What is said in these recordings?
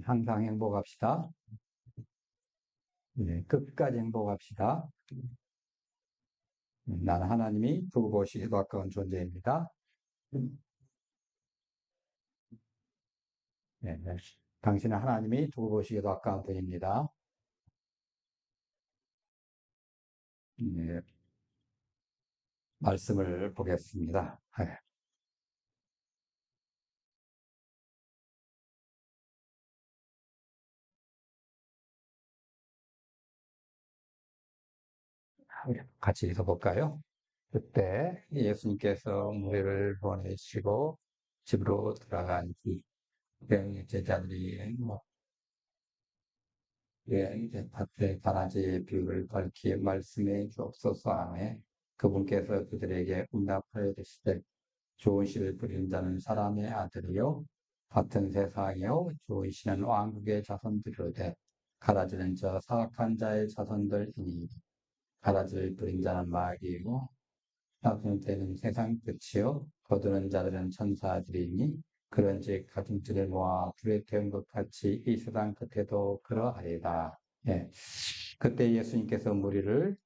항상 행복합시다. 끝까지 행복합시다. 나는 하나님이 두고 보시기도 아까운 존재입니다. 네, 네. 당신은 하나님이 두고 보시기도 아까운 분입니다. 네, 말씀을 보겠습니다. 네. 같이 읽어볼까요? 그때 예수님께서 무리를 보내시고 집으로 들어간 뒤 제자들이 이제 밭에 가라지의 비유를 밝히 말씀해 주옵소서 하매 그분께서 그들에게 응답하여 이르시되 좋은 씨를 뿌리는 자는 사람의 아들이요 같은 세상이요 좋은 씨는 왕국의 자손들이로되 가라지는 저 사악한 자의 자손들이니 가라지를 뿌린 자는 마귀이고 나쁜 때는 세상 끝이요 거두는 자들은 천사들이니 그런즉 가증들을 모아 불에 태운 것 같이 이 세상 끝에도 그러하리다. 예. 그때 예수님께서 무리를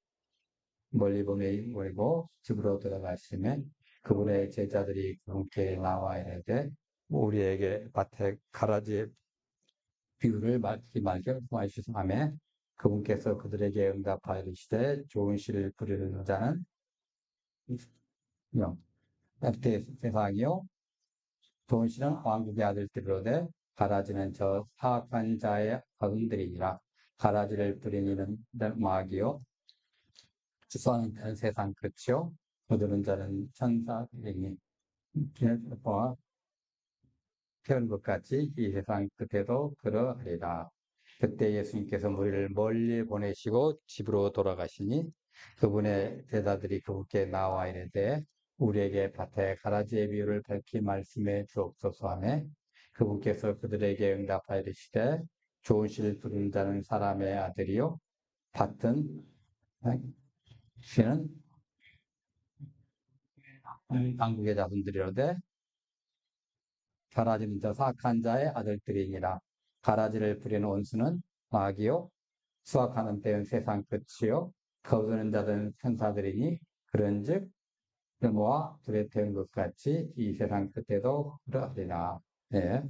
멀리 보내고 집으로 들어가시면 그분의 제자들이 그분께 나와 이르되 우리에게 밭에 가라지 비유를 말게 구하시사매 그분께서 그들에게 응답하여 이르시되 좋은 씨를 뿌리는 자는 때 세상이요 좋은 씨는 왕국의 아들들이로되 가라지는 저 사악한 자의 아들들이니라. 가라지를 뿌리는 마귀요 주소하는 자는 세상 끝이요 거두는 자는 천사들이니 와 태운 것 같이 이 세상 끝에도 그러하리라. 그때 예수님께서 무리를 멀리 보내시고 집으로 돌아가시니 그분의 제자들이 그분께 나와 이르되 우리에게 밭에 가라지의 비유를 밝히 말씀해 주옵소서 하매 그분께서 그들에게 응답하여 이르시되 좋은 씨를 뿌리는 자는 사람의 아들이요 밭은 씨는 왕국의 자손들이로되 가라지는 저 사악한 자의 아들들이니라. 가라지를 뿌리는 원수는 마귀요 수확하는 때는 세상 끝이요 거두는 자들은 천사들이니 그런즉 모아 불에 태운 것 같이 이 세상 끝에도 그러하리라. 네.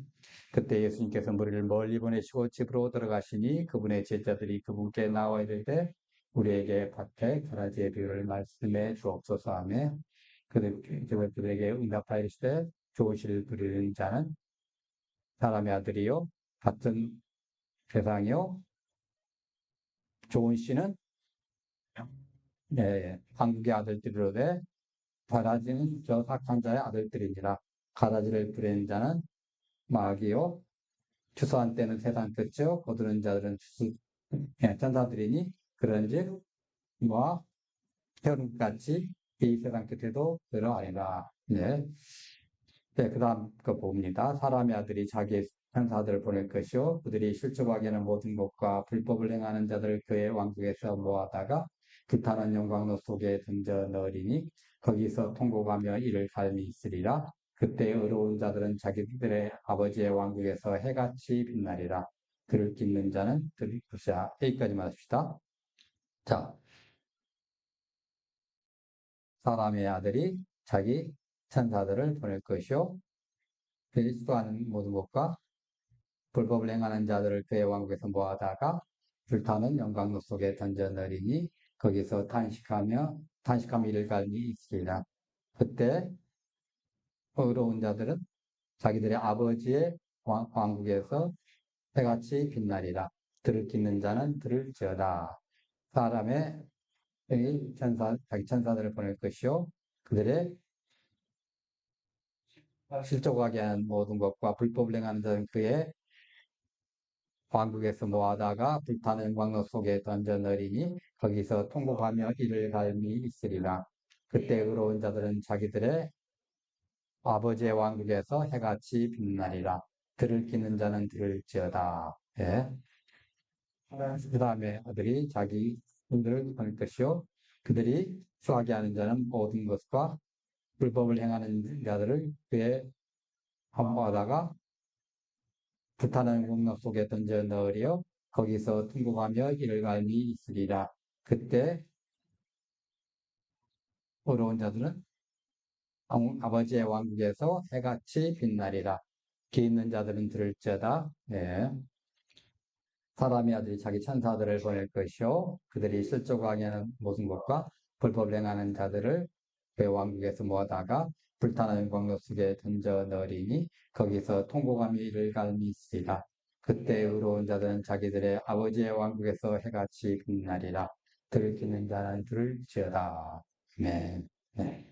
그때 예수님께서 무리를 멀리 보내시고 집으로 들어가시니 그분의 제자들이 그분께 나와 이르되 우리에게 밭에 가라지의 비유를 말씀해 주옵소서 하며 그들에게 응답하여 이르시되 좋은 씨를 뿌리는 자는 사람의 아들이요 같은 세상이요 좋은 씨는 한국의 아들들이로되 가라지는 저 사악한 자의 아들들이니라. 가라지를 뿌리는 자는 마귀요 추수한 때는 세상 끝이요 거두는 자들은 천사들이니 그런즉 뭐 태어름같이 이 세상 끝에도 그러하리라. 네. 네, 그 다음 거 봅니다. 사람의 아들이 자기의 천사들을 보낼 것이요 그들이 실족하게 하는 모든 것과 불법을 행하는 자들을 그의 왕국에서 모아다가 불타는 영광로 속에 던져 넣으리니 거기서 통곡하며 이를 삶이 있으리라. 그때 의로운 자들은 자기들의 아버지의 왕국에서 해같이 빛나리라. 그를 믿는 자는 들을 것이야. 여기까지만 합시다. 자, 사람의 아들이 자기 천사들을 보낼 것이요 그리스도하는 모든 것과 불법을 행하는 자들을 그의 왕국에서 모아다가 불타는 영광로 속에 던져 넣으리니 거기서 탄식하며 이를 갈미 있으리라. 그때 의로운 자들은 자기들의 아버지의 왕국에서 해같이 빛나리라. 들을 듣는 자는 들을지어다. 사람의 자기 천사들을 보낼 것이요 그들의 실족하게 하는 모든 것과 불법을 행하는 자는 그의 왕국에서 모아다가 불타는 영광로 속에 던져 넣으리니 거기서 통곡하며 이를 갈미 있으리라. 그때 의로운 자들은 자기들의 아버지의 왕국에서 해같이 빛나리라. 들을 끼는 자는 들을지어다. 예. 그 다음에 아들이 자기 손들을 보낼 것이요. 그들이 수하게 하는 자는 모든 것과 불법을 행하는 자들을 그의 함모하다가 불타는 공로 속에 던져 넣으려 거기서 통곡하며 이를 갈미 있으리라. 그때 어려운 자들은 아버지의 왕국에서 해같이 빛나리라. 귀 있는 자들은 들을지어다. 네. 사람의 아들이 자기 천사들을 보낼 것이요 그들이 실족하게 하는 모든 것과 불법을 행하는 자들을 그 왕국에서 모아다가 불타는 광로 속에 던져 넣으리니 거기서 통곡하며 이를 갈미시리라. 그때 의로운 자들은 자기들의 아버지의 왕국에서 해같이 빛나리라. 들을 자는 들을지어다. 네. 네.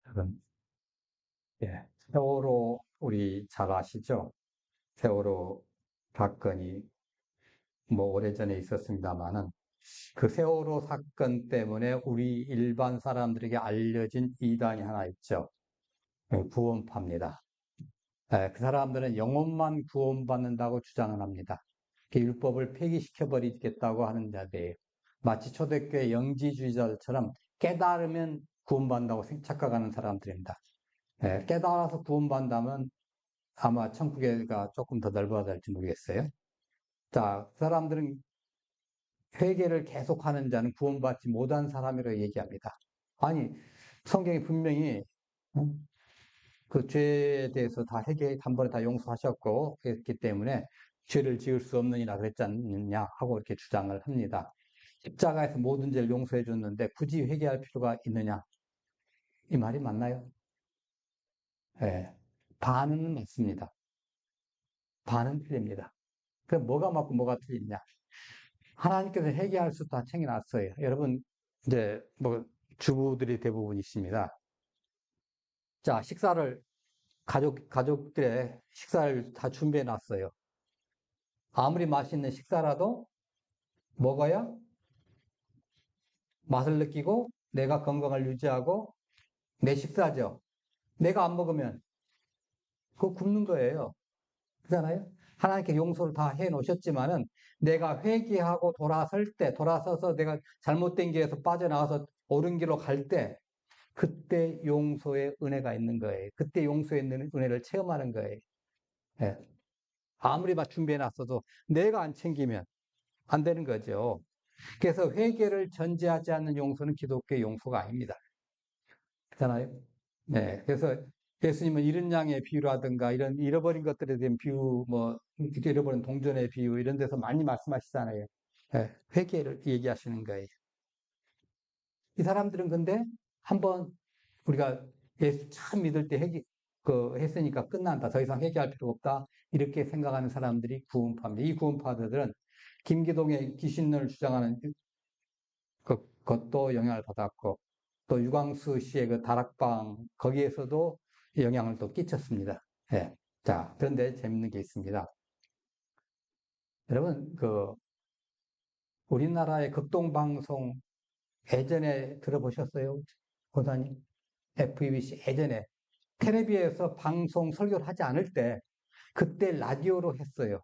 그럼, 예. 세월호 우리 잘 아시죠? 세월호 사건이 뭐 오래전에 있었습니다만은 그 세월호 사건 때문에 우리 일반 사람들에게 알려진 이단이 하나 있죠. 구원파입니다. 그 사람들은 영혼만 구원받는다고 주장을 합니다. 그 율법을 폐기시켜버리겠다고 하는 자들이에요. 마치 초대교회 영지주의자들처럼 깨달으면 구원받는다고 착각하는 사람들입니다. 깨달아서 구원받는다면 아마 천국에가 조금 더 넓어야 될지 모르겠어요. 자, 그 사람들은 회개를 계속하는 자는 구원받지 못한 사람이라고 얘기합니다. 아니, 성경이 분명히 그 죄에 대해서 다 회개 단번에 다 용서하셨고 그랬기 때문에 죄를 지을 수 없느니라 그랬지 않느냐 하고 이렇게 주장을 합니다. 십자가에서 모든 죄를 용서해 줬는데 굳이 회개할 필요가 있느냐? 이 말이 맞나요? 예. 반은 맞습니다. 반은 틀립니다. 그럼 뭐가 맞고 뭐가 틀리냐? 하나님께서 회개할 수 다 챙겨놨어요. 여러분, 이제 뭐 주부들이 대부분이십니다. 자, 가족들의 식사를 다 준비해 놨어요. 아무리 맛있는 식사라도 먹어야 맛을 느끼고 내가 건강을 유지하고 내 식사죠. 내가 안 먹으면 그거 굶는 거예요. 그렇잖아요? 하나님께 용서를 다 해 놓으셨지만은 내가 회개하고 돌아서서 내가 잘못된 길에서 빠져나와서 옳은 길로 갈 때, 그때 용서의 은혜가 있는 거예요. 그때 용서의 은혜를 체험하는 거예요. 예. 아무리 막 준비해 놨어도 내가 안 챙기면 안 되는 거죠. 그래서 회개를 전제하지 않는 용서는 기독교의 용서가 아닙니다. 그렇잖아요? 네. 그래서 예수님은 이른 양의 비유라든가 이런 잃어버린 것들에 대한 비유, 뭐, 잃어버린 동전의 비유 이런 데서 많이 말씀하시잖아요. 네. 회개를 얘기하시는 거예요. 이 사람들은 근데 한번 우리가 예수 참 믿을 때 했으니까 끝난다. 더 이상 회개할 필요가 없다. 이렇게 생각하는 사람들이 구원파입니다. 이 구원파들은 김기동의 귀신론을 주장하는 것도 영향을 받았고, 또 유광수 씨의 그 다락방, 거기에서도 영향을 또 끼쳤습니다. 예. 자, 그런데 재밌는 게 있습니다. 여러분, 우리나라의 극동방송 예전에 들어보셨어요? 고사님? FEBC 예전에 텔레비에서 방송 설교를 하지 않을 때 그때 라디오로 했어요.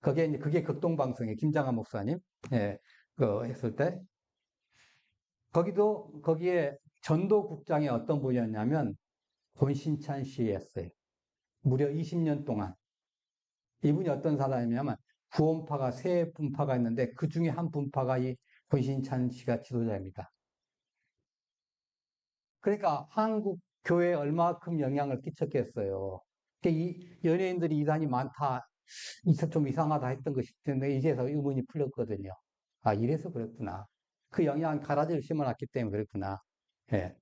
그게 극동방송이에요. 김장한 목사님. 예. 했을 때 거기에 전도국장이 어떤 분이었냐면 권신찬 씨였어요. 무려 20년 동안. 이분이 어떤 사람이냐면 구원파가 세 분파가 있는데 그 중에 한 분파가 이 권신찬 씨가 지도자입니다. 그러니까 한국 교회에 얼마큼 영향을 끼쳤겠어요. 이 연예인들이 이단이 많다, 좀 이상하다 했던 것이 있는데 이제서 의문이 풀렸거든요. 아, 이래서 그랬구나. 그 영향 가라지를 심어놨기 때문에 그랬구나. 예.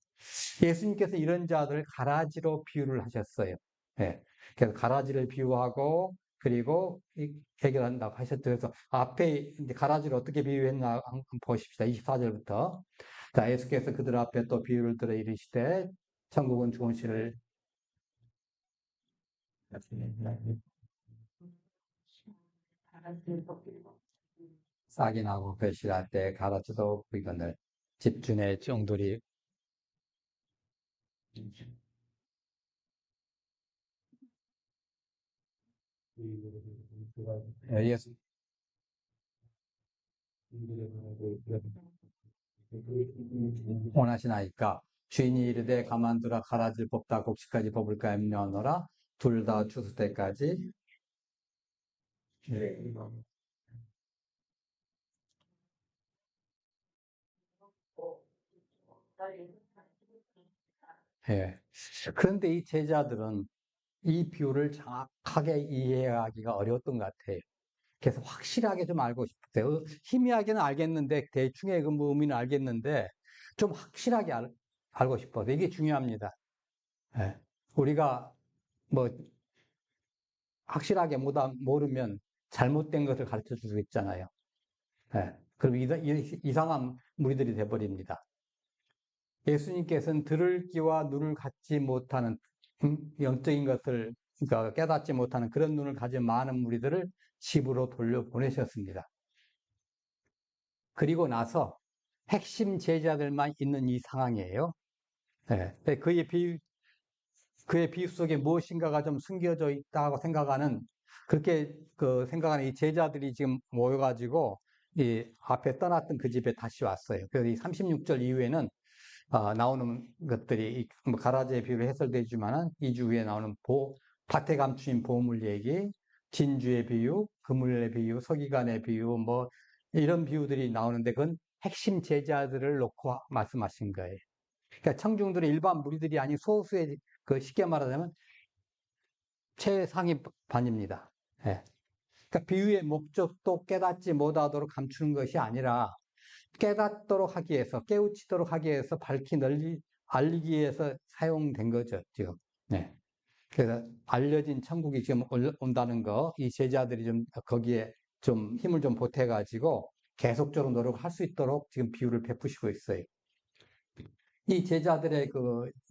예수님께서 이런 자들을 가라지로 비유를 하셨어요. 예. 그래서 가라지를 비유하고 그리고 해결한다고 하셨죠. 그래서 앞에 이제 가라지를 어떻게 비유했나 한번 보십시다. 24절부터. 자, 예수께서 그들 앞에 또 비유를 들어 이르시되 천국은 좋은 씨를 싹이 나고 배실할 때 가라지도 이거늘 집주의 정돌이 예수 원하시나이까 주인이 이르되 가만두라 가라질 법다 곡식까지 뽑을까 염려하노라 둘 다 추수 때까지 예. 예. 그런데 이 제자들은 이 비유를 정확하게 이해하기가 어려웠던 것 같아요. 그래서 확실하게 좀 알고 싶었어요. 희미하게는 알겠는데, 대충의 그 의미는 알겠는데, 좀 확실하게 알고 싶어서 이게 중요합니다. 예. 우리가 뭐 확실하게 모르면 잘못된 것을 가르쳐 주고 있잖아요. 예. 그럼 이상한 무리들이 돼버립니다. 예수님께서는 들을 귀와 눈을 갖지 못하는 영적인 것을 그러니까 깨닫지 못하는 그런 눈을 가진 많은 무리들을 집으로 돌려보내셨습니다. 그리고 나서 핵심 제자들만 있는 이 상황이에요. 네. 그의 비유 속에 무엇인가가 좀 숨겨져 있다고 생각하는 그렇게 그 생각하는 이 제자들이 지금 모여가지고 이 앞에 떠났던 그 집에 다시 왔어요. 그래서 이 36절 이후에는 나오는 것들이 뭐 가라지의 비유로 해설되지만은 2주 후에 나오는 밭에 감추인 보물 얘기, 진주의 비유, 그물의 비유, 서기관의 비유, 뭐 이런 비유들이 나오는데 그건 핵심 제자들을 놓고 말씀하신 거예요. 그러니까 청중들의 일반 무리들이 아닌 소수의 그 쉽게 말하자면 최상위 반입니다. 예. 그러니까 비유의 목적도 깨닫지 못하도록 감추는 것이 아니라 깨닫도록 하기 위해서, 깨우치도록 하기 위해서 밝히 널리 알리기 위해서 사용된 거죠, 지금. 네. 그래서 알려진 천국이 지금 온다는 거, 이 제자들이 좀 거기에 좀 힘을 좀 보태가지고 계속적으로 노력할 수 있도록 지금 비유를 베푸시고 있어요. 이 제자들의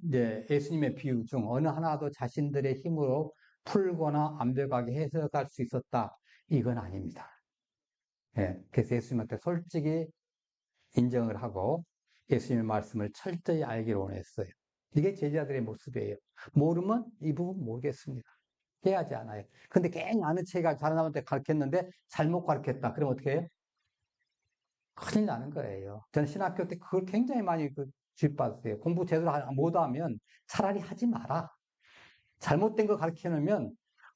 이제 예수님의 비유 중 어느 하나도 자신들의 힘으로 풀거나 완벽하게 해석할 수 있었다. 이건 아닙니다. 예. 그래서 예수님한테 솔직히 인정을 하고 예수님의 말씀을 철저히 알기를 원했어요. 이게 제자들의 모습이에요. 모르면 이 부분 모르겠습니다. 해야지 않아요. 근데 괜히 아는 체가 다른 사람한테 가르쳤는데 잘못 가르쳤다. 그럼 어떻게 해요? 큰일 나는 거예요. 저는 신학교 때 그걸 굉장히 많이 주입받았어요. 공부 제대로 못하면 차라리 하지 마라. 잘못된 거 가르쳐 놓으면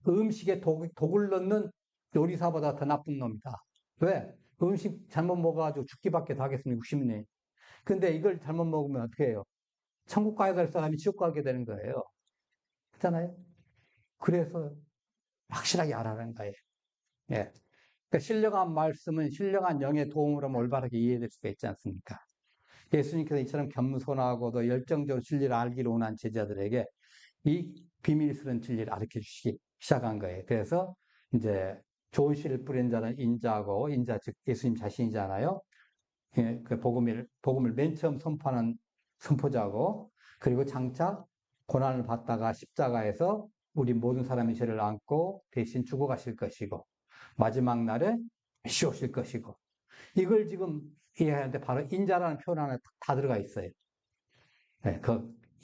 음식에 독을 넣는 요리사보다 더 나쁜 놈이다. 왜? 음식 잘못 먹어가지고 죽기밖에 더 하겠습니까? 60년. 근데 이걸 잘못 먹으면 어떻게 해요? 천국 가야 될 사람이 지옥 가게 되는 거예요. 그렇잖아요? 그래서 확실하게 알아라는 거예요. 예. 그러니까 신령한 말씀은 신령한 영의 도움으로 올바르게 이해될 수가 있지 않습니까? 예수님께서 이처럼 겸손하고도 열정적으로 진리를 알기를 원한 제자들에게 이 비밀스러운 진리를 가르쳐 주시기 시작한 거예요. 그래서 이제 좋은 씨를 뿌린 자는 인자고, 인자 즉 예수님 자신이잖아요. 예, 그 복음을 맨 처음 선포하는 선포자고, 그리고 장차 고난을 받다가 십자가에서 우리 모든 사람의 죄를 안고 대신 죽어가실 것이고, 마지막 날에 다시 오실 것이고, 이걸 지금 이해하는데 바로 인자라는 표현 안에 다 들어가 있어요. 네,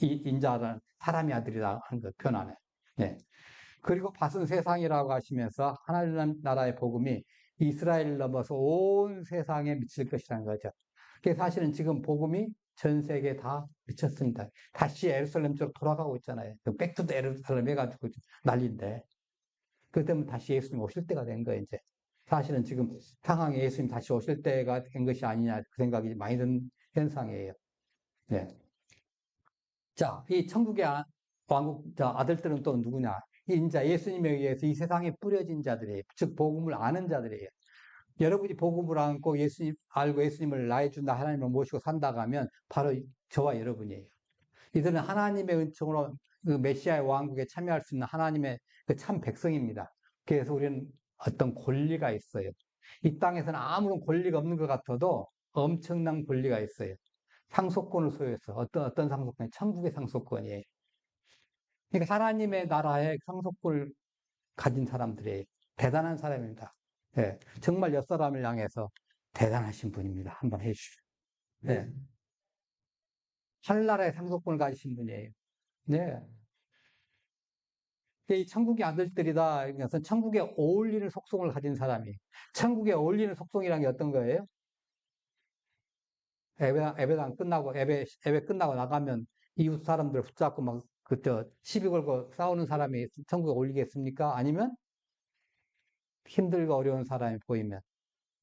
이 인자라는 사람의 아들이라 하는 그 표현 안에. 네. 그리고 밭은 세상이라고 하시면서 하나님 나라의 복음이 이스라엘을 넘어서 온 세상에 미칠 것이라는 거죠. 그게 사실은 지금 복음이 전 세계에 다 미쳤습니다. 다시 예루살렘 쪽으로 돌아가고 있잖아요. 백투더 예루살렘 해가지고 난리인데. 그 때문에 다시 예수님 오실 때가 된 거예요, 이제. 사실은 지금 상황에 예수님 다시 오실 때가 된 것이 아니냐, 그 생각이 많이 든 현상이에요. 네. 자, 이 천국의 왕국, 자, 아들들은 또 누구냐? 인자, 예수님에 의해서 이 세상에 뿌려진 자들이에요. 즉, 복음을 아는 자들이에요. 여러분이 복음을 안고 알고 예수님을 나의 주, 나 하나님을 모시고 산다고 하면 바로 저와 여러분이에요. 이들은 하나님의 은총으로 그 메시아의 왕국에 참여할 수 있는 하나님의 그 참 백성입니다. 그래서 우리는 어떤 권리가 있어요. 이 땅에서는 아무런 권리가 없는 것 같아도 엄청난 권리가 있어요. 상속권을 소유해서 어떤 상속권이 천국의 상속권이에요. 그러니까 하나님의 나라의 상속권을 가진 사람들이 대단한 사람입니다. 네, 정말 옆 사람을 향해서 대단하신 분입니다. 한번 해주시죠. 네, 하늘나라의 상속권을 가지신 분이에요. 네, 이 천국의 아들들이다. 그래서 천국에 어울리는 속성을 가진 사람이. 천국에 어울리는 속성이라는 게 어떤 거예요? 예배당 끝나고, 예배 끝나고 나가면 이웃 사람들 붙잡고 막, 시비 걸고 싸우는 사람이 천국에 올리겠습니까? 아니면 힘들고 어려운 사람이 보이면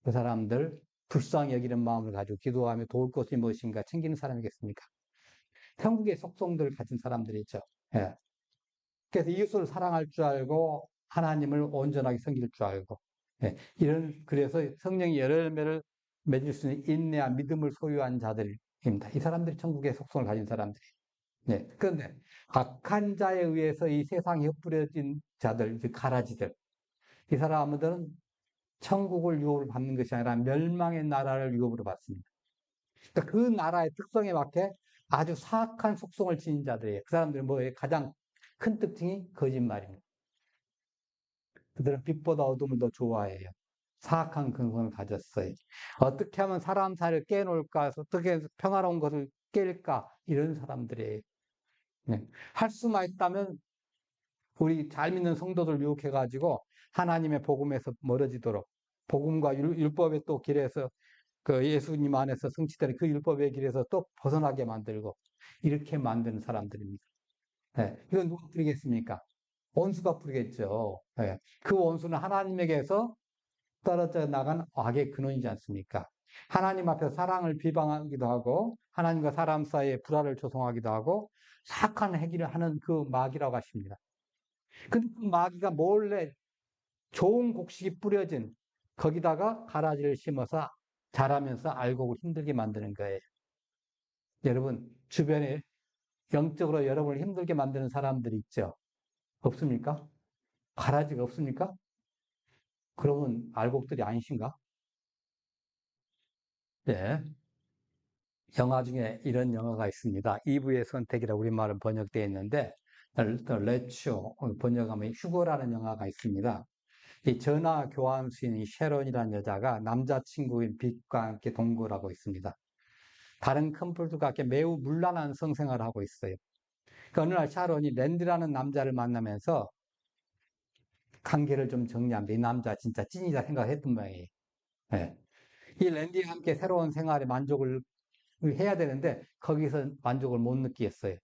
그 사람들 불쌍히 여기는 마음을 가지고 기도하며 도울 것이 무엇인가 챙기는 사람이겠습니까? 천국의 속성들을 가진 사람들이죠. 예. 그래서 이웃을 사랑할 줄 알고 하나님을 온전하게 섬길 줄 알고 예. 그래서 성령의 열매를 맺을 수 있는 인내와 믿음을 소유한 자들입니다. 이 사람들이 천국의 속성을 가진 사람들이. 예. 그런데 악한 자에 의해서 이 세상에 흩뿌려진 자들, 즉 가라지들, 이 사람들은 천국을 유업을 받는 것이 아니라 멸망의 나라를 유업으로 받습니다. 그러니까 그 나라의 특성에 맞게 아주 사악한 속성을 지닌 자들이에요. 그 사람들은 뭐예요? 가장 큰 특징이 거짓말입니다. 그들은 빛보다 어둠을 더 좋아해요. 사악한 근성을 가졌어요. 어떻게 하면 사람 사이를 깨놓을까? 어떻게 해서 평화로운 것을 깰까? 이런 사람들이에요. 네. 할 수만 있다면 우리 잘 믿는 성도들 유혹해가지고 하나님의 복음에서 멀어지도록 복음과 율법의 또 길에서 그 예수님 안에서 성취되는 그 율법의 길에서 또 벗어나게 만들고 이렇게 만드는 사람들입니다. 네. 이건 누가 뿌리겠습니까? 원수가 뿌리겠죠. 네. 그 원수는 하나님에게서 떨어져 나간 악의 근원이지 않습니까? 하나님 앞에 사랑을 비방하기도 하고 하나님과 사람 사이에 불화를 조성하기도 하고 사악한 행위를 하는 그 마귀라고 하십니다. 근데 그 마귀가 몰래 좋은 곡식이 뿌려진 거기다가 가라지를 심어서 자라면서 알곡을 힘들게 만드는 거예요. 여러분 주변에 영적으로 여러분을 힘들게 만드는 사람들이 있죠. 없습니까? 가라지가 없습니까? 그러면 알곡들이 아니신가? 네. 영화 중에 이런 영화가 있습니다. 이브의 선택이라 우리말은 번역되어 있는데, 레츠오 번역하면 휴거라는 영화가 있습니다. 이 전화 교환수인 셰론이라는 여자가 남자친구인 빅과 함께 동거를 하고 있습니다. 다른 커플들과 함께 매우 문란한 성생활을 하고 있어요. 그 어느 날 샤론이 랜드라는 남자를 만나면서 관계를 좀 정리합니다. 이 남자 진짜 찐이다 생각했던 모양이에요. 예. 이 랜디와 함께 새로운 생활에 만족을 해야 되는데 거기서 만족을 못 느끼겠어요.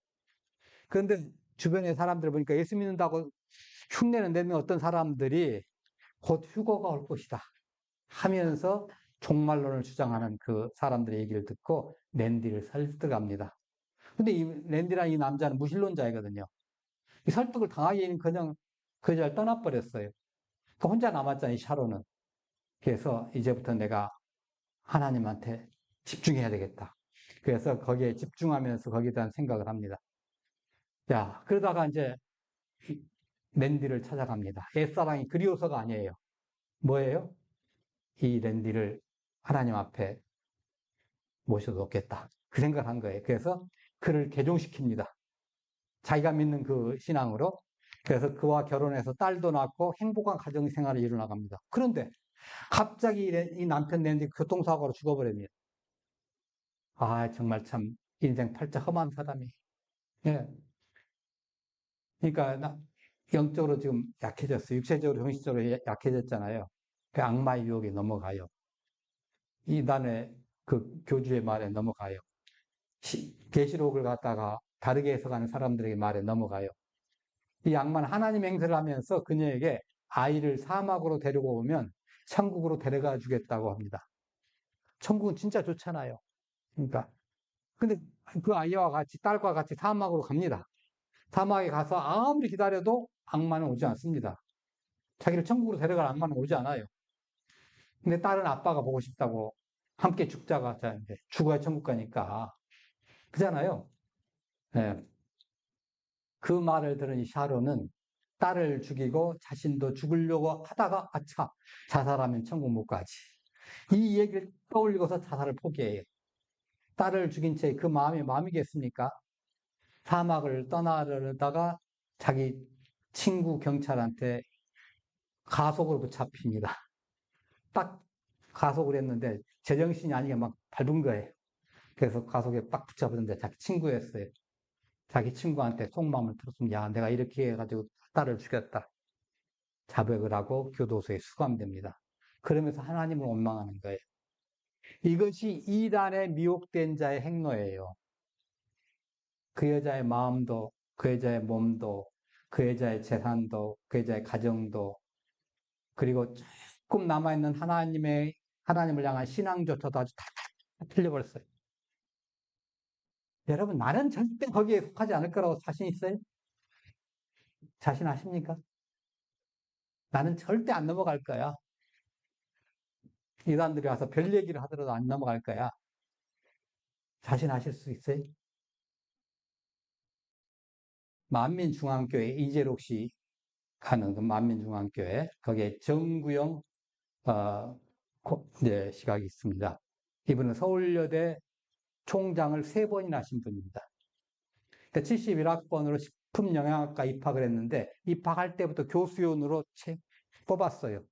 그런데 주변의 사람들 보니까 예수 믿는다고 흉내는 내는 어떤 사람들이 곧 휴거가 올 것이다 하면서 종말론을 주장하는 그 사람들의 얘기를 듣고 랜디를 설득합니다. 근데 이 랜디라는 이 남자는 무신론자이거든요. 이 설득을 당하기에는 그냥 그 자리를 떠나버렸어요. 그 혼자 남았잖아요, 이 샤론은. 그래서 이제부터 내가 하나님한테 집중해야 되겠다. 그래서 거기에 집중하면서 거기에 대한 생각을 합니다. 야, 그러다가 이제 랜디를 찾아갑니다. 옛사랑이 그리워서가 아니에요. 뭐예요? 이 랜디를 하나님 앞에 모셔놓겠다. 그 생각을 한 거예요. 그래서 그를 개종시킵니다. 자기가 믿는 그 신앙으로. 그래서 그와 결혼해서 딸도 낳고 행복한 가정 생활을 이루어나갑니다. 그런데 갑자기 이 남편 랜디 교통사고로 죽어버립니다. 아, 정말 참 인생 팔자 험한 사람이. 예. 그러니까 영적으로 지금 약해졌어요. 육체적으로, 정신적으로 약해졌잖아요. 그 악마의 유혹에 넘어가요. 이단의 그 교주의 말에 넘어가요. 계시록을 갖다가 다르게 해석하는 사람들에게 말에 넘어가요. 이 악마는 하나님 행세를 하면서 그녀에게 아이를 사막으로 데리고 오면 천국으로 데려가 주겠다고 합니다. 천국은 진짜 좋잖아요. 그러니까. 근데 그 아이와 같이, 딸과 같이 사막으로 갑니다. 사막에 가서 아무리 기다려도 악마는 오지 않습니다. 자기를 천국으로 데려갈 악마는 오지 않아요. 근데 딸은 아빠가 보고 싶다고 함께 죽자고 하자는데 죽어야 천국 가니까. 그잖아요. 예. 그 말을 들은 이 샤론은 딸을 죽이고 자신도 죽으려고 하다가 아차 자살하면 천국 못 가지. 이 얘기를 떠올리고서 자살을 포기해요. 딸을 죽인 채 그 마음이 마음이겠습니까? 사막을 떠나려다가 자기 친구 경찰한테 가속으로 붙잡힙니다. 딱 가속을 했는데 제정신이 아니게 막 밟은 거예요. 그래서 가속에 딱 붙잡았는데 자기 친구였어요. 자기 친구한테 속마음을 들었으면 야 내가 이렇게 해가지고 딸을 죽였다. 자백을 하고 교도소에 수감됩니다. 그러면서 하나님을 원망하는 거예요. 이것이 이단에 미혹된 자의 행로예요. 그 여자의 마음도, 그 여자의 몸도, 그 여자의 재산도, 그 여자의 가정도, 그리고 조금 남아있는 하나님을 향한 신앙조차도 아주 다 틀려버렸어요. 여러분, 나는 절대 거기에 속하지 않을 거라고 자신 있어요? 자신하십니까? 나는 절대 안 넘어갈 거야. 이단들이 와서 별 얘기를 하더라도 안 넘어갈 거야. 자신하실 수 있어요? 만민중앙교회 이재록 씨 가는 그 만민중앙교회 거기에 정구영 네, 시각이 있습니다. 이분은 서울여대 총장을 3번이나 하신 분입니다. 71학번으로 식품영양학과 입학을 했는데 입학할 때부터 교수연으로 뽑았어요.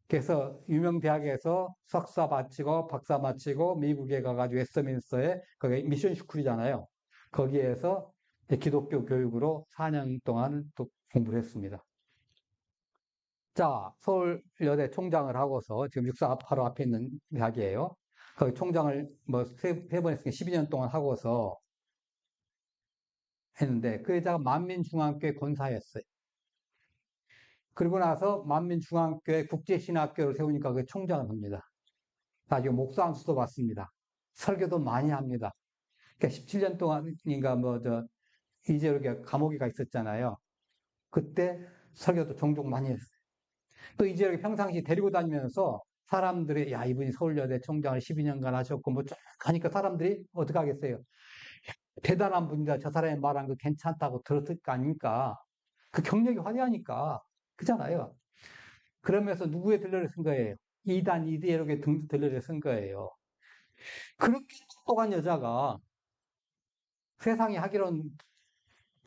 그래서 유명 대학에서 석사 마치고 박사 마치고 미국에 가가지고 웨스트민스터에 거기 미션 스쿨이잖아요. 거기에서 기독교 교육으로 4년 동안 또 공부를 했습니다. 자, 서울여대 총장을 하고서 지금 육사 바로 앞에 있는 대학이에요. 거기 총장을 뭐 세 번 했으니까 12년 동안 하고서 했는데 그 여자가 만민중앙교회 권사였어요. 그리고 나서 만민중앙교회 국제신학교를 세우니까 그 총장을 합니다. 나중에 목사 안수도 받습니다. 설교도 많이 합니다. 그러니까 17년 동안인가 이재록이 감옥에 가 있었잖아요. 그때 설교도 종종 많이 했어요. 또 이재록이 평상시 데리고 다니면서 사람들이 야 이분이 서울여대 총장을 12년간 하셨고 뭐 쭉 하니까 사람들이 어떻게 하겠어요. 대단한 분이다. 저 사람이 말한 거 괜찮다고 들었을 거 아닙니까? 그 경력이 화려하니까 그잖아요. 그러면서 누구의 들러를 쓴 거예요? 이단 이재록의 들러를 쓴 거예요. 그렇게 똑똑한 여자가 세상에 하기론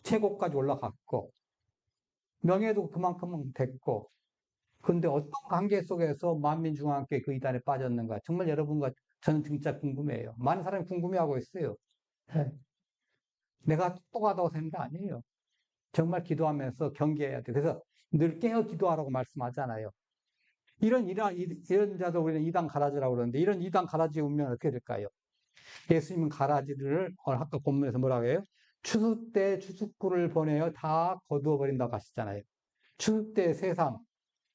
최고까지 올라갔고 명예도 그만큼 됐고 근데 어떤 관계 속에서 만민중앙교회 그 이단에 빠졌는가 정말 여러분과 저는 진짜 궁금해요. 많은 사람이 궁금해하고 있어요. 네. 내가 똑똑하다고 생각한 게 아니에요. 정말 기도하면서 경계해야 돼. 그래서 늘 깨어 기도하라고 말씀하잖아요. 이런 자도 우리는 이단 가라지라고 그러는데 이런 이단 가라지의 운명은 어떻게 될까요? 예수님은 가라지들을 아까 본문에서 뭐라고 해요? 추수 때 추수꾼을 보내어 다 거두어 버린다고 하시잖아요. 추수 때 세상,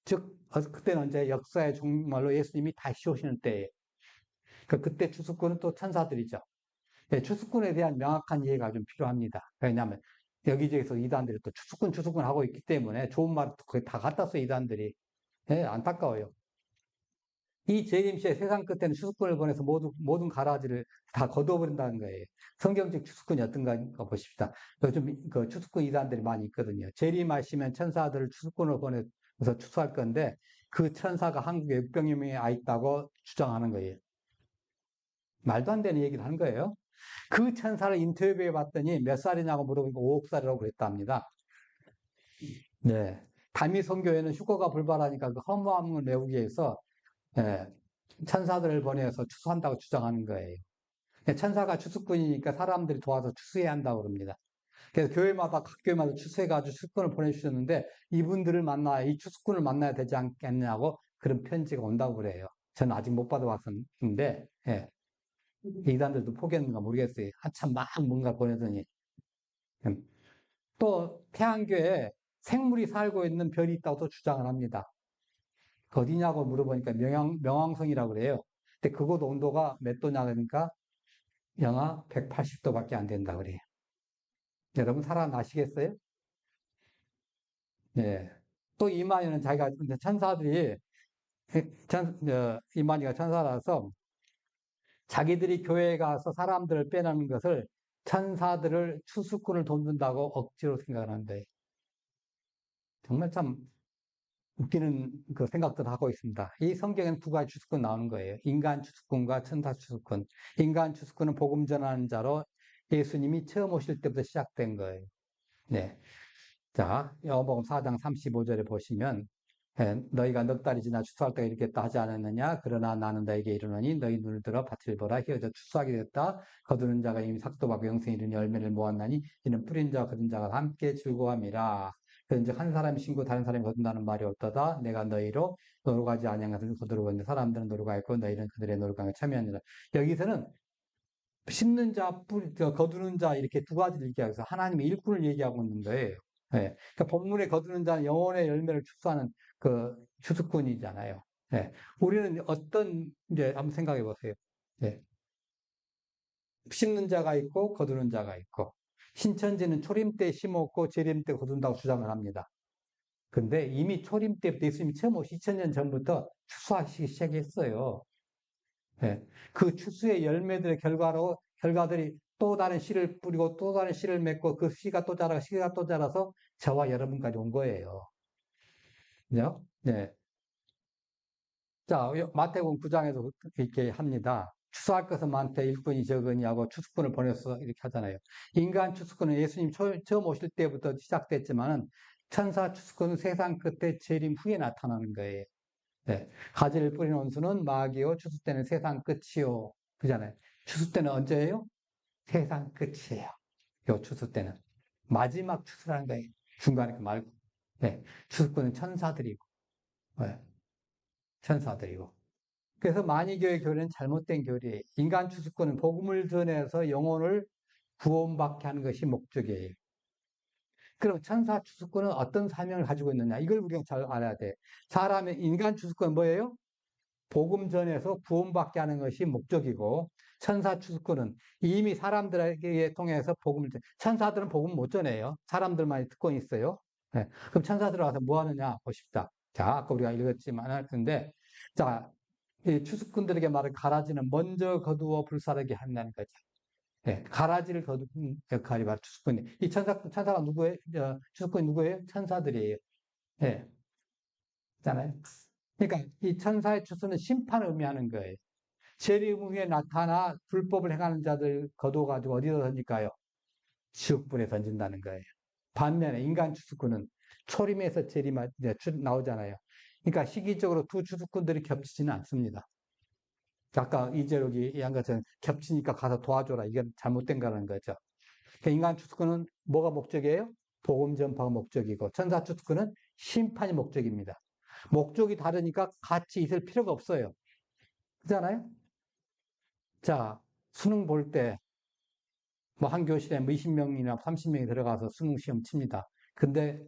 즉 그때는 이제 역사의 정말로 예수님이 다시 오시는 때에 그때 추수꾼은 또 천사들이죠. 네, 추수꾼에 대한 명확한 이해가 좀 필요합니다. 왜냐하면 여기저기서 이단들이 또 추수꾼 하고 있기 때문에 좋은 말을 거의 다 갖다 써 이단들이. 네, 안타까워요. 이 재림시에 세상 끝에는 추수꾼을 보내서 모든 가라지를 다 거두어버린다는 거예요. 성경적 추수꾼이 어떤가 보십시다. 요즘 그 추수꾼 이단들이 많이 있거든요. 재림하시면 천사들을 추수꾼으로 보내서 추수할 건데 그 천사가 한국에 600여 명이 와 있다고 주장하는 거예요. 말도 안 되는 얘기를 하는 거예요. 그 천사를 인터뷰해 봤더니 몇 살이냐고 물어보니까 5억 살이라고 그랬답니다. 네. 담임 선교회는 휴거가 불발하니까 그 허무함을 메우기 위해서 예, 천사들을 보내서 추수한다고 주장하는 거예요. 천사가 추수꾼이니까 사람들이 도와서 추수해야 한다고 그럽니다. 그래서 각 교회마다 추수해가지고 추수꾼을 보내주셨는데 이분들을 만나야, 이 추수꾼을 만나야 되지 않겠냐고 그런 편지가 온다고 그래요. 저는 아직 못 받아봤는데, 예. 이단들도 포기했는가 모르겠어요. 한참 막 뭔가 보내더니. 또 태안교에 생물이 살고 있는 별이 있다고 또 주장을 합니다. 그 어디냐고 물어보니까 명왕성이라고 그래요. 근데 그곳 온도가 몇 도냐 그러니까 영하 180도밖에 안 된다 그래요. 여러분 살아나시겠어요? 네. 또 이만희는 자기가 천사들이 이만희가 천사라서 자기들이 교회에 가서 사람들을 빼내는 것을 천사들을 추수꾼을 돕는다고 억지로 생각을 하는데 정말 참 웃기는 그 생각들 하고 있습니다. 이 성경에는 두 가지 추수꾼 나오는 거예요. 인간 추수꾼과 천사 추수꾼. 인간 추수꾼은 복음 전하는 자로 예수님이 처음 오실 때부터 시작된 거예요. 네. 자, 요한복음 4장 35절에 보시면 너희가 넉 달이 지나 추수할 때가 이르겠다 하지 않았느냐? 그러나 나는 너에게 이르노니 너희 눈을 들어 밭을 보라. 휘어져 추수하게 됐다. 거두는 자가 이미 삭도받고 영생이 이르니 열매를 모았나니 이는 뿌린 자와 거둔 자가 함께 즐거움이라. 그래서 이제 한 사람이 신고 다른 사람이 거둔다는 말이 없다다. 내가 너희로 노로 가지 아니한 것을 거두르고 있는데 사람들은 노로 가 있고 너희는 그들의 노로 가에 참여하니라. 여기서는 심는 자, 거두는 자 이렇게 두 가지를 얘기하면서 하나님의 일꾼을 얘기하고 있는 거예요. 예. 그러니까 본문에 거두는 자는 영혼의 열매를 축소하는 그 추수꾼이잖아요. 예. 우리는 어떤 이제 한번 생각해 보세요. 예. 심는 자가 있고 거두는 자가 있고 신천지는 초림 때 심었고 재림 때 거둔다고 주장을 합니다. 근데 이미 초림 때부터 예수님이 처음 오시 2000년 전부터 추수하시기 시작했어요. 예. 그 추수의 열매들의 결과들이 또 다른 씨를 뿌리고 또 다른 씨를 맺고 그 씨가 또 자라고 씨가 또 자라서 저와 여러분까지 온 거예요. 그죠? 네. 자, 마태복음 9장에도 이렇게 합니다. 추수할 것은 많되 일꾼이 적으니 하고 추수꾼을 보냈어 이렇게 하잖아요. 인간 추수꾼은 예수님 처음 오실 때부터 시작됐지만은 천사 추수꾼은 세상 끝에 재림 후에 나타나는 거예요. 네. 가지를 뿌린 원수는 마귀요 추수 때는 세상 끝이요. 그잖아요. 추수 때는 언제예요? 세상 끝이에요. 요 추수 때는. 마지막 추수라는 거예요. 중간에 그 말고. 네. 추수꾼은 천사들이고, 네. 천사들이고. 그래서 만이교의 교리는 잘못된 교리예요. 인간 추수꾼은 복음을 전해서 영혼을 구원받게 하는 것이 목적이에요. 그럼 천사 추수꾼은 어떤 사명을 가지고 있느냐? 이걸 우리가 잘 알아야 돼. 사람의 인간 추수꾼은 뭐예요? 복음 전해서 구원받게 하는 것이 목적이고 천사 추수꾼은 이미 사람들에게 통해서 천사들은 복음 못 전해요. 사람들만이 듣고 있어요. 네. 그럼 천사들 와서 뭐 하느냐 보십시다. 자, 아까 우리가 읽었지만 할 텐데 자, 이 추수꾼들에게 말을 가라지는 먼저 거두어 불사르게 한다는 거죠. 네. 가라지를 거두는 역할이 바로 추수꾼이. 이 천사가 누구예요? 추수꾼이 누구예요? 천사들이에요. 예. 잖아요. 그러니까 이 천사의 추수는 심판을 의미하는 거예요. 재림 후에 나타나 불법을 행하는 자들 거둬가지고 어디다 던질까요? 지옥불에 던진다는 거예요. 반면에 인간 추수꾼은 초림에서 재림 나오잖아요. 그러니까 시기적으로 두 추수꾼들이 겹치지는 않습니다. 아까 이재록이 한 것처럼 겹치니까 가서 도와줘라. 이건 잘못된 거라는 거죠. 그러니까 인간 추수꾼은 뭐가 목적이에요? 복음 전파가 목적이고 천사 추수꾼은 심판이 목적입니다. 목적이 다르니까 같이 있을 필요가 없어요. 그렇잖아요? 자, 수능 볼 때, 뭐 한 교실에 뭐 20명이나 30명이 들어가서 수능 시험 칩니다. 근데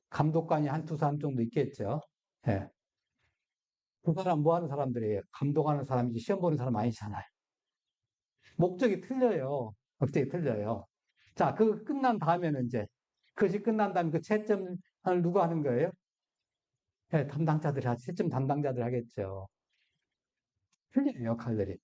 감독관이 한 두 사람 정도 있겠죠. 예. 그 사람 뭐 하는 사람들이에요? 감독하는 사람이지 시험 보는 사람 아니잖아요. 목적이 틀려요. 목적이 틀려요. 자, 그 끝난 다음에는 이제, 그것이 끝난 다음에 그 채점을 누가 하는 거예요? 예, 채점 담당자들 하겠죠. 틀려요, 역할들이.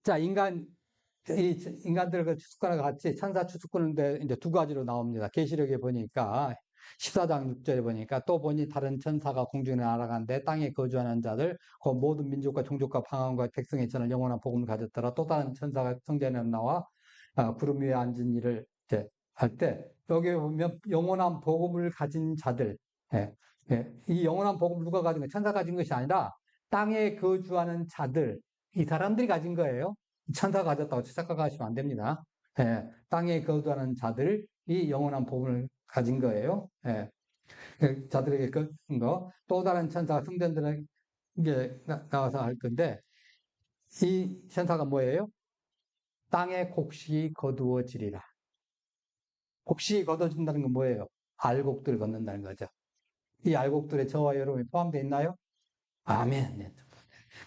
자, 인간들과 추수꾼과 같이 천사 추수꾼인데 이제 두 가지로 나옵니다. 계시록에 보니까 14장 6절에 보니까 또 보니 다른 천사가 공중에 날아가는데 땅에 거주하는 자들 그 모든 민족과 종족과 방언과 백성의 전을 영원한 복음을 가졌더라. 또 다른 천사가 성전에 나와 구름 위에 앉은 일을 이제 할 때 여기 보면 영원한 복음을 가진 자들 예, 예. 이 영원한 복음을 누가 가진 거예요? 천사 가진 것이 아니라 땅에 거주하는 자들 이 사람들이 가진 거예요. 천사가 가졌다고 착각하시면 안 됩니다. 예, 땅에 거주하는 자들이 영원한 복음을 가진 거예요. 예, 그 자들에게 그런 거. 또 다른 천사가 성전들에게 나와서 할 건데, 이 천사가 뭐예요? 땅에 곡식이 거두어지리라. 곡식이 거두어진다는 건 뭐예요? 알곡들을 걷는다는 거죠. 이 알곡들에 저와 여러분이 포함되어 있나요? 아멘. 네.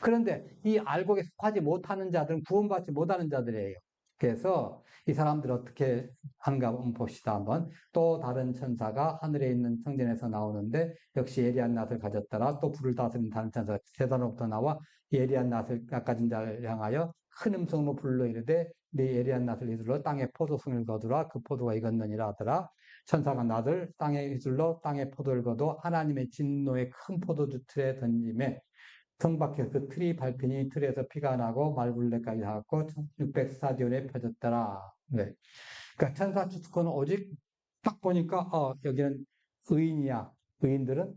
그런데 이 알곡에 속하지 못하는 자들은 구원받지 못하는 자들이에요. 그래서 이 사람들 어떻게 하는가 한번 봅시다. 한번. 또 다른 천사가 하늘에 있는 성전에서 나오는데 역시 예리한 낫을 가졌더라. 또 불을 다스리는 다른 천사가 세단으로부터 나와 예리한 낫을 가진 자를 향하여 큰 음성으로 불러 이르되 네 예리한 낫을 휘둘러 땅에 포도송을 거두라. 그 포도가 익었느니라 하더라. 천사가 낫을 땅에 휘둘러 땅에 포도를 거두 하나님의 진노의 큰 포도주 틀에 던짐에 성 밖에 그 틀이 밟히니 틀에서 피가 나고 말굴레까지 닿았고 600스타디온에 펴졌더라. 네. 그러니까 천사 추수꾼은 오직 딱 보니까 여기는 의인이야. 의인들은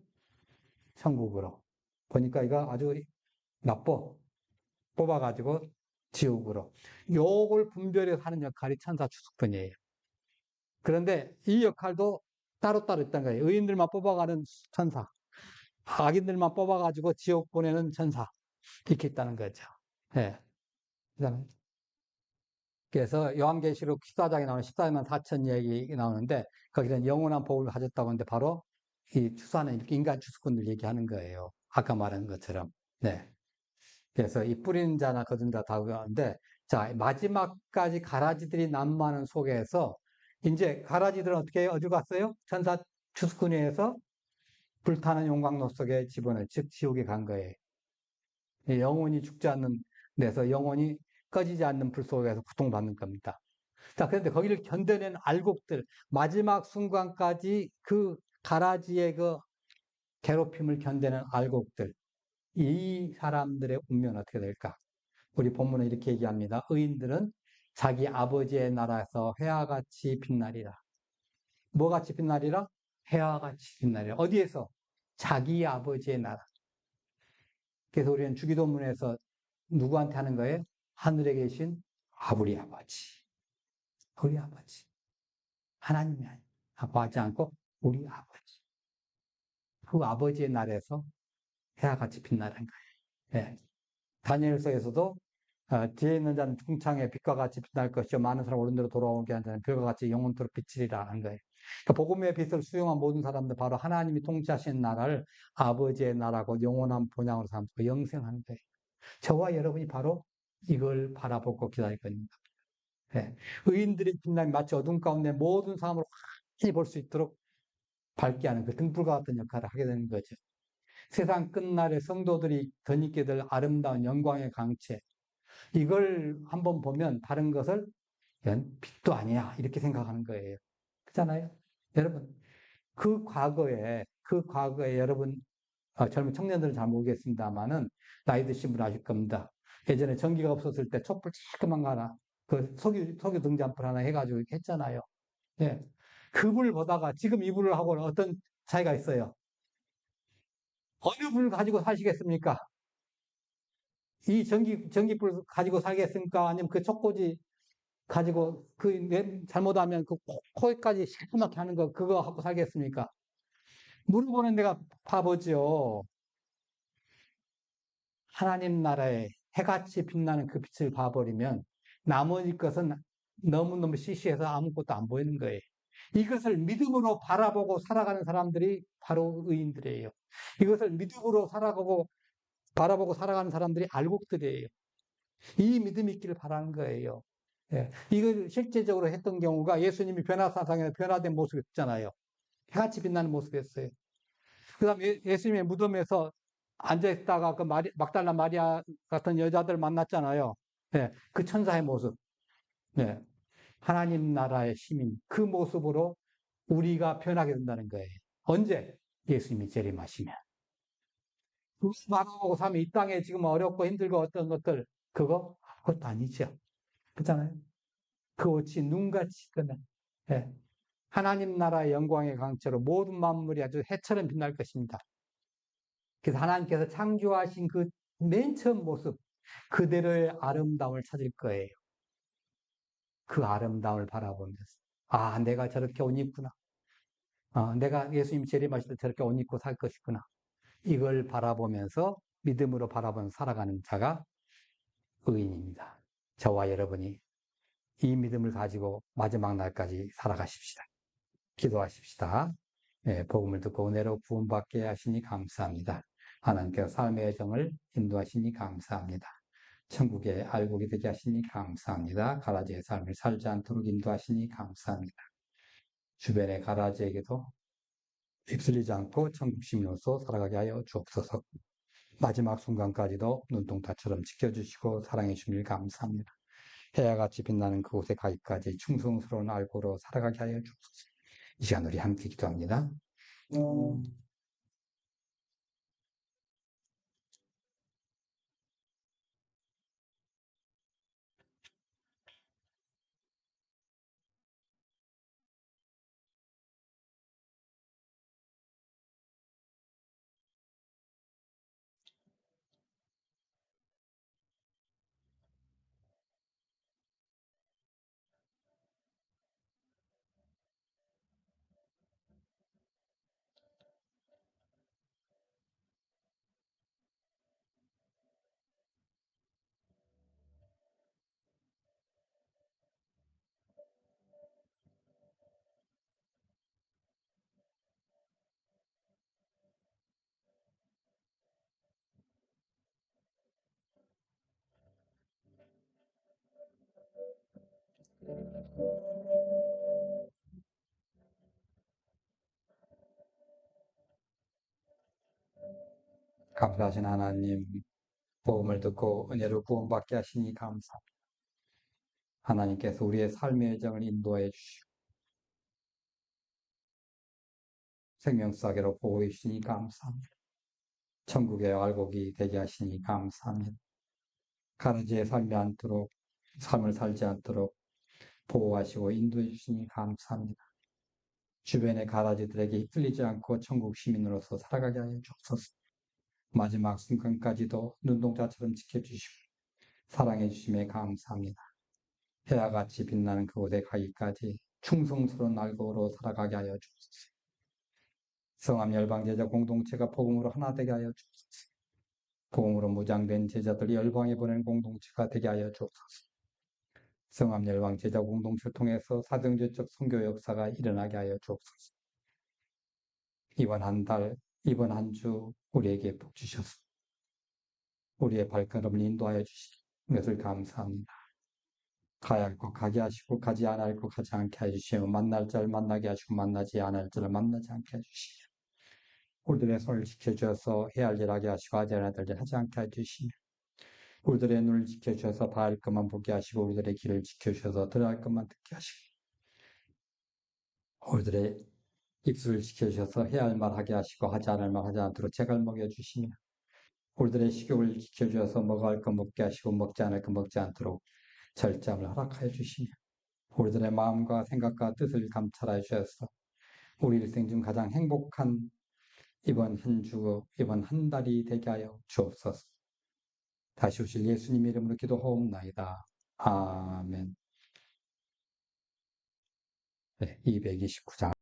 천국으로. 보니까 이거 아주 나빠. 뽑아가지고 지옥으로. 요걸 분별해서 하는 역할이 천사 추수꾼이에요. 그런데 이 역할도 따로따로 있다는 거예요. 의인들만 뽑아가는 천사, 악인들만 뽑아가지고 지옥 보내는 천사. 이렇게 있다는 거죠. 예. 그다음에 그래서 요한계시록 14장에 나오는 14만 4천 얘기 나오는데 거기는 영원한 복을 가졌다고 하는데 바로 이 추수하는 이렇게 인간 추수꾼들 얘기하는 거예요. 아까 말한 것처럼. 네. 그래서 이 뿌리는 자나 거둔 자 다 그러는데 자, 마지막까지 가라지들이 난무하는 속에서 이제 가라지들은 어떻게 해요? 어디 갔어요? 천사 추수꾼회에서 불타는 용광로 속에 집어넣어 즉 지옥에 간 거예요. 영원히 죽지 않는 데서 영원히 꺼지지 않는 불 속에서 고통받는 겁니다. 자, 그런데 거기를 견뎌낸 알곡들, 마지막 순간까지 그 가라지의 그 괴롭힘을 견뎌낸 알곡들, 이 사람들의 운명은 어떻게 될까? 우리 본문은 이렇게 얘기합니다. 의인들은 자기 아버지의 나라에서 해와 같이 빛나리라. 뭐 같이 빛나리라? 해와 같이 빛나리라. 어디에서? 자기 아버지의 나라. 그래서 우리는 주기도문에서 누구한테 하는 거예요? 하늘에 계신 우리 아버지. 우리 아버지. 하나님이 아버지 않고 우리 아버지. 그 아버지의 나라에서 해와 같이 빛나는 거예요. 예. 다니엘서에서도 뒤에 있는 자는 궁창에 빛과 같이 빛날 것이요 많은 사람 오른대로 돌아오게 하는 자는 별과 같이 영원토록 빛이리라 하는 거예요. 그러니까 복음의 빛을 수용한 모든 사람들 바로 하나님이 통치하시는 나라를 아버지의 나라고 영원한 본향으로 삼고 영생하는 거예요. 저와 여러분이 바로 이걸 바라보고 기다릴 겁니다. 예. 의인들의 빛남이 마치 어둠 가운데 모든 사람을 환히 볼 수 있도록 밝게 하는 그 등불과 같은 역할을 하게 되는 거죠. 세상 끝날에 성도들이 덧입게 될 아름다운 영광의 강체, 이걸 한번 보면 다른 것을 빛도 아니야 이렇게 생각하는 거예요. 그렇잖아요. 여러분 그 과거에 여러분 젊은 청년들은 잘 모르겠습니다만은 나이 드신 분 아실 겁니다. 예전에 전기가 없었을 때 촛불 조그만 거 하나 그 석유 등잔불 하나 해가지고 이렇게 했잖아요. 예. 그 불 보다가 지금 이 불을 하고는 어떤 차이가 있어요? 어느 불 가지고 사시겠습니까? 이 전기불 가지고 살겠습니까? 아니면 그 촉꽂이 가지고 잘못하면 그 코에까지 시커멓게 하는 거 그거 하고 살겠습니까? 물어보는 데가 바보죠. 하나님 나라에 해같이 빛나는 그 빛을 봐버리면 나머지 것은 너무너무 시시해서 아무것도 안 보이는 거예요. 이것을 믿음으로 바라보고 살아가는 사람들이 바로 의인들이에요. 이것을 믿음으로 바라보고 살아가는 사람들이 알곡들이에요. 이 믿음이 있기를 바라는 거예요. 예. 이걸 실제적으로 했던 경우가 예수님이 변화사상에 변화된 모습이었잖아요. 해같이 빛나는 모습이었어요. 그 다음에 예수님의 무덤에서 앉아있다가 그 막달라 마리아 같은 여자들 만났잖아요. 예. 그 천사의 모습. 예. 하나님 나라의 시민. 그 모습으로 우리가 변하게 된다는 거예요. 언제? 예수님이 재림하시면. 그것 바라보고 살면 이 땅에 지금 어렵고 힘들고 어떤 것들, 그것도 아니죠. 그렇잖아요. 그 옷이 눈같이 끝나. 예. 하나님 나라의 영광의 강체로 모든 만물이 아주 해처럼 빛날 것입니다. 그래서 하나님께서 창조하신 그 맨 처음 모습, 그대로의 아름다움을 찾을 거예요. 그 아름다움을 바라보면서. 아, 내가 저렇게 옷 입구나. 내가 예수님 재림하실 때 저렇게 옷 입고 살 것이구나. 이걸 바라보면서 믿음으로 바라보면서 살아가는 자가 의인입니다. 저와 여러분이 이 믿음을 가지고 마지막 날까지 살아가십시다. 기도하십시다. 예, 복음을 듣고 은혜로 구원받게 하시니 감사합니다. 하나님께서 삶의 여정을 인도하시니 감사합니다. 천국의 알곡이 되게 하시니 감사합니다. 가라지의 삶을 살지 않도록 인도하시니 감사합니다. 주변의 가라지에게도 휩쓸리지 않고 천국 시민으로서 살아가게 하여 주옵소서. 마지막 순간까지도 눈동자처럼 지켜주시고 사랑해 주시길 감사합니다. 해와 같이 빛나는 그곳에 가기까지 충성스러운 알고로 살아가게 하여 주옵소서. 이 시간 우리 함께 기도합니다. 감사하신 하나님, 복음을 듣고 은혜로 구원받게 하시니 감사합니다. 하나님께서 우리의 삶의 여정을 인도해 주시고 생명수하게로 보호해 주시니 감사합니다. 천국의 알곡이 되게 하시니 감사합니다. 가라지에 살지 않도록, 삶을 살지 않도록 보호하시고 인도해 주시니 감사합니다. 주변의 가라지들에게 휩쓸리지 않고 천국 시민으로서 살아가게 하여 주옵소서. 마지막 순간까지도 눈동자처럼 지켜주시고 사랑해 주심에 감사합니다. 해와 같이 빛나는 그곳에 가기까지 충성스러운 알곡으로 살아가게 하여 주옵소서. 성함 열방제자 공동체가 복음으로 하나 되게 하여 주옵소서. 복음으로 무장된 제자들이 열방에 보낸 공동체가 되게 하여 주옵소서. 성함 열방제자 공동체를 통해서 사정제적 선교 역사가 일어나게 하여 주옵소서. 이번 한 달, 이번 한 주 우리에게 복 주셔서 우리의 발걸음을 인도하여 주시니 것을 감사합니다. 가야 할 곳 가게 하시고 가지 않을 할 곳 가지 않게 해주시며 만날 자를 만나게 하시고 만나지 않을 자를 만나지 않게 해주시며 우리들의 손을 지켜주셔서 해야 할 일 하게 하시고 하지 않을 일 하지 않게 해주시며 우리들의 눈을 지켜주셔서 봐야 할 것만 보게 하시고 우리들의 귀를 지켜주셔서 들어야 할 것만 듣게 하시고 우리들의 입술을 지켜주셔서 해야 할 말 하게 하시고 하지 않을 말 하지 않도록 책을 먹여주시며 우리들의 식욕을 지켜주셔서 먹어야 할 것 먹게 하시고 먹지 않을 것 먹지 않도록 절제함을 허락하여 주시며 우리들의 마음과 생각과 뜻을 감찰하여 주셔서 우리 일생 중 가장 행복한 이번 한 주, 이번 한 달이 되게 하여 주옵소서. 다시 오실 예수님 이름으로 기도하옵나이다. 아멘. 네, 229장.